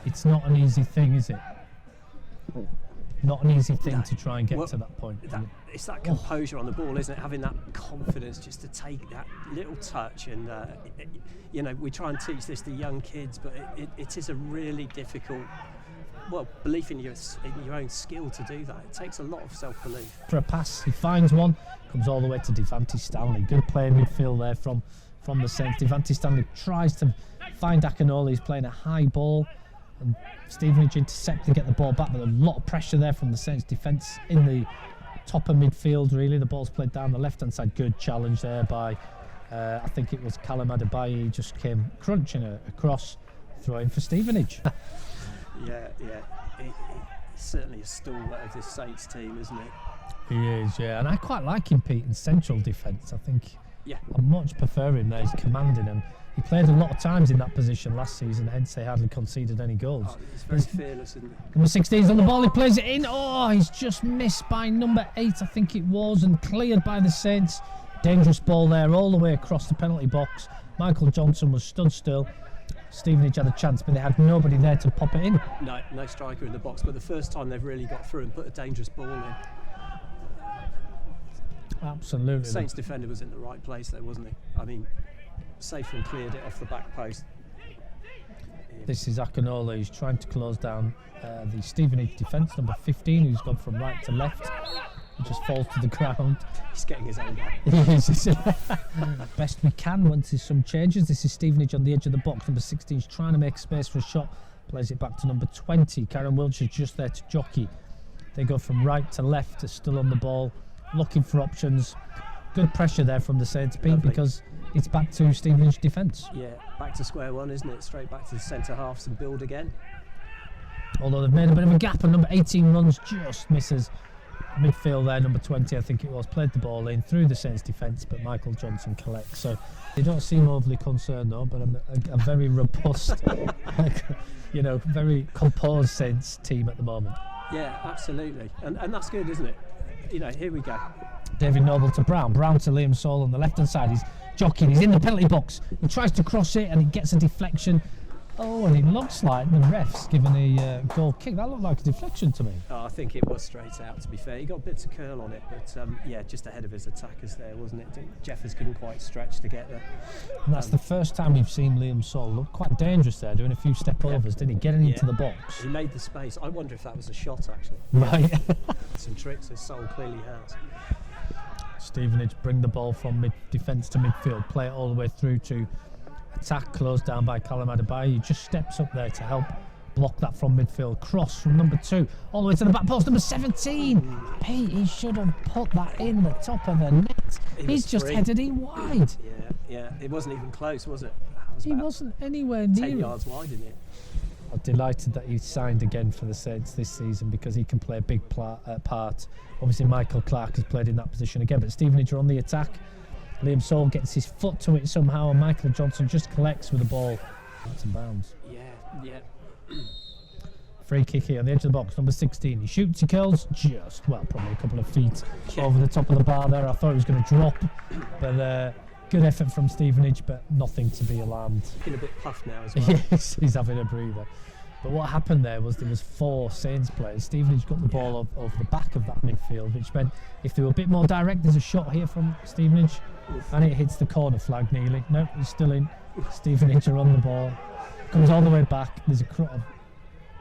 It's not an easy thing, is it? Not an easy thing to try and get to that point. It's that composure on the ball, isn't it? Having that confidence just to take that little touch. And, you know, we try and teach this to young kids, but it is a really difficult, belief in your own skill to do that. It takes a lot of self-belief. For a pass, he finds one, comes all the way to Devante Stanley. Good play in midfield there from the Saints. Devante Stanley tries to find Akinole. He's playing a high ball, and Stevenage intercept to get the ball back, but a lot of pressure there from the Saints defence in the top of midfield, really. The ball's played down the left-hand side. Good challenge there by, I think it was Callum Adebayo. He just came crunching across, throwing for Stevenage. Yeah. He's certainly a stalwart of this Saints team, isn't it? He is, yeah. And I quite like him, Pete, in central defence. I think I much prefer him there. He's commanding, and he played a lot of times in that position last season, hence they hardly conceded any goals. Oh, he's very fearless, isn't he? Number 16's on the ball, he plays it in. Oh, he's just missed by number 8, I think it was, and cleared by the Saints. Dangerous ball there all the way across the penalty box. Michael Johnson was stood still. Stevenage had a chance, but they had nobody there to pop it in. No striker in the box, but the first time they've really got through and put a dangerous ball in. Absolutely. The Saints defender was in the right place there, wasn't he? I mean, safe and cleared it off the back post. This is Akinole, who's trying to close down the Stevenage defence, number 15, who's gone from right to left. He just falls to the ground. He's getting his own back. Best we can once there's some changes. This is Stevenage on the edge of the box. Number 16 is trying to make space for a shot. Plays it back to number 20. Karen Wiltshire's just there to jockey. They go from right to left. They're still on the ball, looking for options. Good pressure there from the Saints, Pete, because it's back to Stevenage defence. Yeah, back to square one, isn't it? Straight back to the centre halves and build again. Although they've made a bit of a gap, and number 18 runs, just misses midfield there. Number 20, I think it was, played the ball in through the Saints defence, but Michael Johnson collects. So they don't seem overly concerned though, but a very robust, very composed Saints team at the moment. Yeah, absolutely, and that's good, isn't it? You know, here we go. David Noble to Brown to Liam Saul on the left hand side. He's jockeying, he's in the penalty box, he tries to cross it and he gets a deflection. Oh, and it looks like the ref's given a goal kick. That looked like a deflection to me. Oh, I think it was straight out, to be fair. He got bits of curl on it, but just ahead of his attackers there, wasn't it? Jeffers couldn't quite stretch to get there. And that's the first time we've seen Liam Saul look quite dangerous there, doing a few step overs, didn't he? Getting into the box. He made the space. I wonder if that was a shot, actually. Right. Some tricks his Saul clearly has. Stevenage bring the ball from defence to midfield, play it all the way through to attack, closed down by Callum Adebayo. He just steps up there to help block that from midfield. Cross from number 2 all the way to the back post. Number 17, Pete, he should have put that in the top of the net. He's just headed it wide. Yeah, it wasn't even close, was it? He wasn't anywhere near 10 yards wide, isn't it? I'm delighted that he's signed again for the Saints this season, because he can play a big part. Obviously Michael Clark has played in that position again, but Stevenage are on the attack. Liam Saul gets his foot to it somehow, and Michael Johnson just collects with the ball. That's in bounds. Yeah. Free kick here on the edge of the box, number 16. He shoots, he curls, probably a couple of feet over the top of the bar there. I thought he was going to drop, but good effort from Stevenage, but nothing to be alarmed. Looking a bit puffed now as well. Yes, he's having a breather. But what happened there was 4 Saints players. Stevenage got the ball off the back of that midfield, which meant if they were a bit more direct, there's a shot here from Stevenage, and it hits the corner flag nearly. No, he's still in. Stevenage are on the ball. Comes all the way back. There's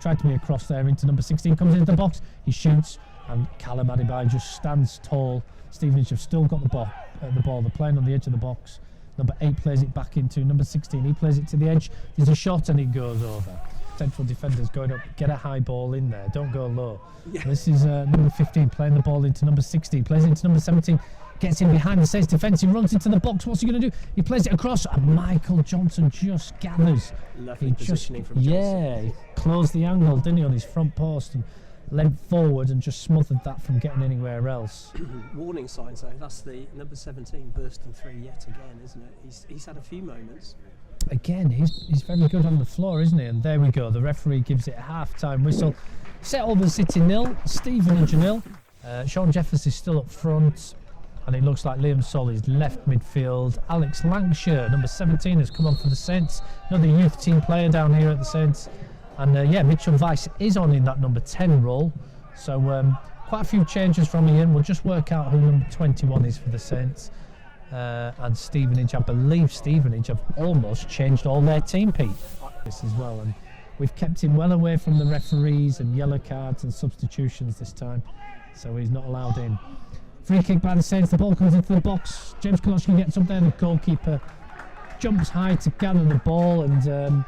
tried to be a cross there into number 16. Comes into the box. He shoots, and Callum Adebayo just stands tall. Stevenage have still got the ball. They're playing on the edge of the box. Number 8 plays it back into number 16. He plays it to the edge. There's a shot and it goes over. Central defenders going up, get a high ball in there, don't go low. Yeah. This is number 15 playing the ball into number 16, plays into number 17, gets in behind the Saints defence, he runs into the box. What's he going to do? He plays it across, and Michael Johnson just gathers. Lovely positioning from Johnson. Yeah, he closed the angle, didn't he, on his front post, and leant forward and just smothered that from getting anywhere else. Warning signs though, that's the number 17 bursting through yet again, isn't it? He's had a few moments. Again, he's very good on the floor, isn't he? And there we go, the referee gives it a half-time whistle. St Albans City 0, Stevenage 0. Sean Jeffers is still up front, and it looks like Liam Sol is left midfield. Alex Lancashire, number 17, has come on for the Saints, another youth team player down here at the Saints. And yeah, Mitchell Weiss is on in that number 10 role. So quite a few changes from Ian. We'll just work out who number 21 is for the Saints. And Stevenage, I believe Stevenage have almost changed all their team, Pete. This as well, and we've kept him well away from the referees and yellow cards and substitutions this time, so he's not allowed in. Free kick by the Saints, the ball comes into the box, James Koloski gets up there, the goalkeeper jumps high to gather the ball, and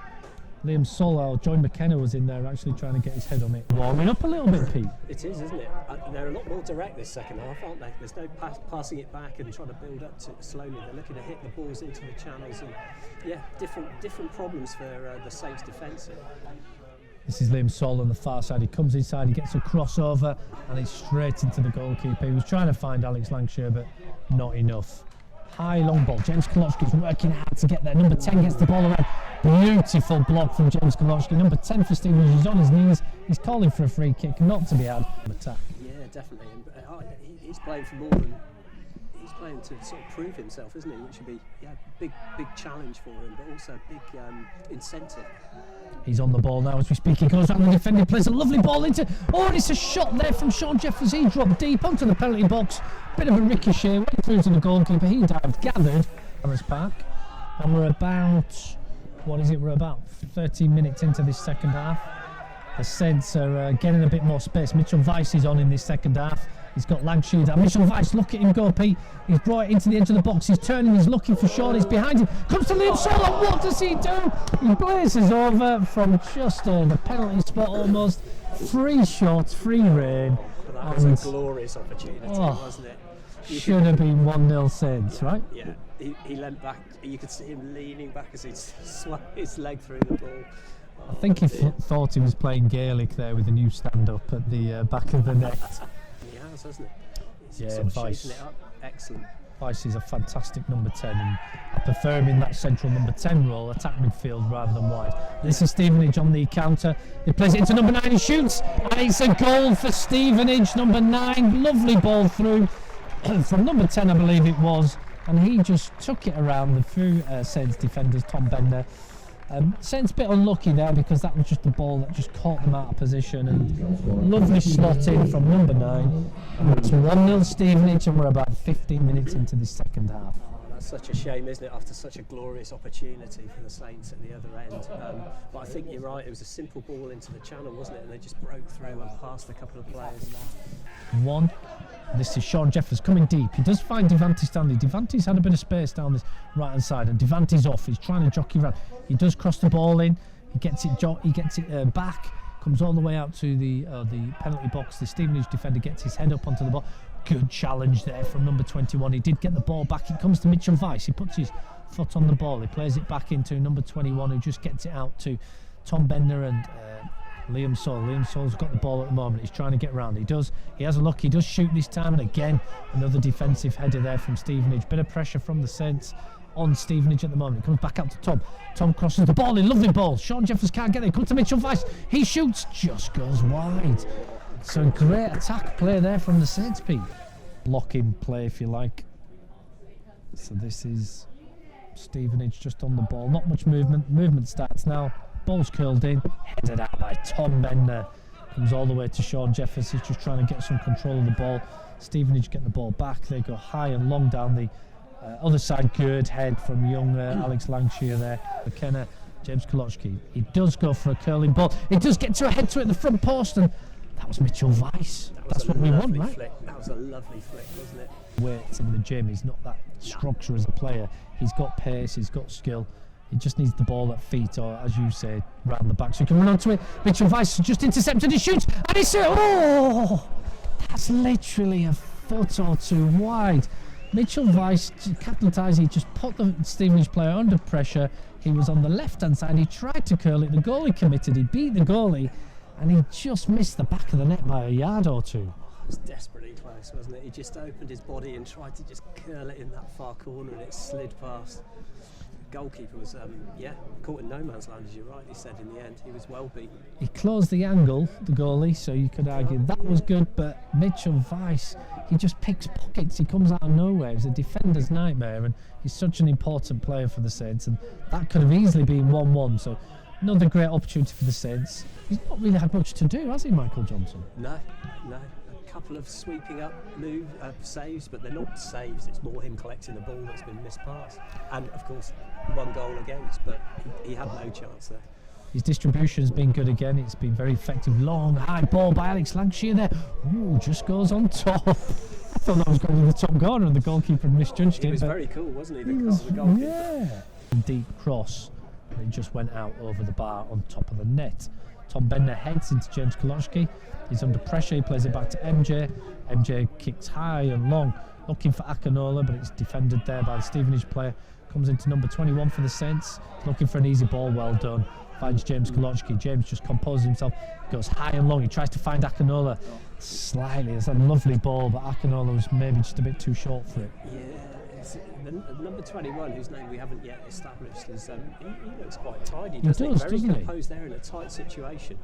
Liam Sol, Joy McKenna was in there actually trying to get his head on it. Warming up a little bit, Pete. It is, isn't it? They're a lot more direct this second half, aren't they? There's no passing it back and trying to build up to it slowly. They're looking to hit the balls into the channels, and yeah, different problems for the Saints defence here. This is Liam Sol on the far side. He comes inside, he gets a crossover, and he's straight into the goalkeeper. He was trying to find Alex Lancashire, but not enough. High long ball. James Koloski's working hard to get there. Number 10 gets the ball around. Beautiful block from James Koloski. Number 10 for Stevenage. He's on his knees. He's calling for a free kick, not to be had. Attack. Yeah, definitely. He's playing for more than. He's playing to sort of prove himself, isn't he? Which would be big challenge for him, but also a big incentive. He's on the ball now as we speak. He goes around the defender, plays a lovely ball into. Oh, and it's a shot there from Sean Jeffers. He dropped deep onto the penalty box. Bit of a ricochet, went through to the goalkeeper. He dived, gathered. Harris Park, and we're about. What is it? We're about 13 minutes into this second half. The Saints are getting a bit more space. Mitchell Weiss is on in this second half. He's got Lancashire down. Mitchell Weiss, look at him go, Pete. He's brought it into the edge of the box. He's turning, he's looking for Sean. He's behind him. Comes to Liam Sol. What does he do? He blazes over from just the penalty spot almost. Free shots, free reign. That was a glorious opportunity, wasn't it? Should have been 1-0 Saints, right? Yeah, he leant back. You could see him leaning back as he swung his leg through the ball. I think he thought he was playing Gaelic there with a new stand-up at the back of the net. He has, hasn't he? He's Weiss. It up. Excellent. Weiss is a fantastic number 10, and I prefer him in that central number 10 role, attack midfield rather than wide. This is Stevenage on the counter. He plays it into number 9, he shoots, and it's a goal for Stevenage. Number 9, lovely ball through from number 10, I believe it was, and he just took it around the few Saints defenders, Tom Bender. Saints a bit unlucky there because that was just the ball that just caught them out of position, and lovely slot in from number 9. It's 1-0 Stevenage, and we're about 15 minutes into the second half. That's such a shame, isn't it, after such a glorious opportunity for the Saints at the other end. But I think you're right, it was a simple ball into the channel, wasn't it? And they just broke through and passed a couple of players. One. This is Sean Jeffers coming deep. He does find Devante Stanley. Devante's had a bit of space down this right hand side, and Devante's off. He's trying to jockey around. He does cross the ball in. He gets it back. Comes all the way out to the penalty box. The Stevenage defender gets his head up onto the ball. Good challenge there from number 21. He did get the ball back. It comes to Mitchell Weiss. He puts his foot on the ball. He plays it back into number 21, who just gets it out to Tom Bender and Liam Sol. Liam Sol's got the ball at the moment. He's trying to get round. He has a look. He does shoot this time, and again another defensive header there from Stevenage. Bit of pressure from the Saints on Stevenage at the moment. It comes back out to Tom. Tom crosses the ball in. Lovely ball. Sean Jeffers can't get it. Comes to Mitchell Weiss. He shoots. Just goes wide. So a great attack play there from the Saints, Pete. Blocking play, if you like. So this is Stevenage just on the ball. Not much movement. Movement starts now. Ball's curled in, headed out by Tom Bender. Comes all the way to Sean Jeffers. He's just trying to get some control of the ball. Stevenage get the ball back. They go high and long down the other side. Good head from young Alex Lancashire there. McKenna, James Koloski. He does go for a curling ball. He does get to a head to it at the front post, and that was Mitchell Weiss. That's what we want, right? That was a lovely flick, wasn't it? Weight in the gym. He's not that structure as a player. He's got pace. He's got skill. He just needs the ball at feet, or as you say, round the back, so he can run onto it. Mitchell Weiss just intercepted, he shoots, and it's that's literally a foot or two wide. Mitchell Weiss capitalised. He just put the Stevenage player under pressure. He was on the left-hand side. He tried to curl it. The goalie committed. He beat the goalie, and he just missed the back of the net by a yard or two. It was desperately close, wasn't it? He just opened his body and tried to just curl it in that far corner, and it slid past. goalkeeper was, caught in no man's land, as you rightly said. In the end, he was well beaten. He closed the angle, the goalie, so you could argue that was good, but Mitchell Weiss, he just picks pockets. He comes out of nowhere. He's a defender's nightmare, and he's such an important player for the Saints, and that could have easily been 1-1. So another great opportunity for the Saints. He's not really had much to do, has he, Michael Johnson? No. A couple of sweeping up saves, but they're not saves. It's more him collecting the ball that's been mispassed, and of course one goal against, but he had no chance there. His distribution has been good again. It's been very effective. Long, high ball by Alex Lancashire there. Ooh, just goes on top. I thought that was going to the top corner and the goalkeeper had misjudged it. He was very cool, wasn't he? The goalkeeper. Yeah. Deep cross. And it just went out over the bar on top of the net. Tom Bender heads into James Koloczki. He's under pressure. He plays it back to MJ. MJ kicks high and long, looking for Akinola, but it's defended there by the Stevenage player. Comes into number 21 for the Saints. Looking for an easy ball. Well done. Finds James Koloczki. James just composes himself, goes high and long. He tries to find Akinola slightly. It's a lovely ball, but Akinola was maybe just a bit too short for it. Yeah, the number 21, whose name we haven't yet established, is he looks quite tidy. Doesn't he? Very composed there in a tight situation.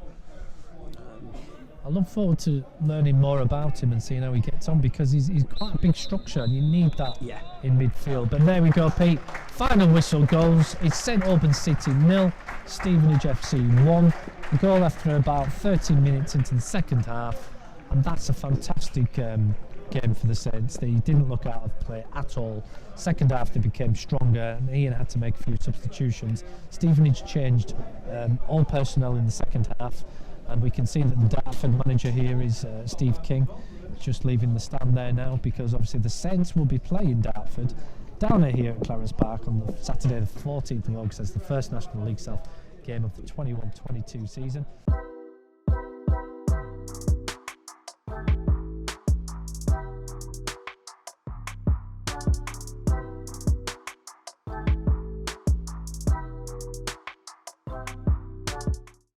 I look forward to learning more about him and seeing how he gets on, because he's quite a big structure and you need that in midfield. But there we go, Pete. Final whistle goes. It's St Albans City 0, Stevenage FC 1. The goal after about 13 minutes into the second half, and that's a fantastic game for the Saints. They didn't look out of play at all. Second half they became stronger and Ian had to make a few substitutions. Stevenage changed all personnel in the second half, and we can see that the Dartford manager here is Steve King, just leaving the stand there now, because obviously the Saints will be playing Dartford down here at Clarence Park on the Saturday the 14th of August as the first National League South game of the 21-22 season.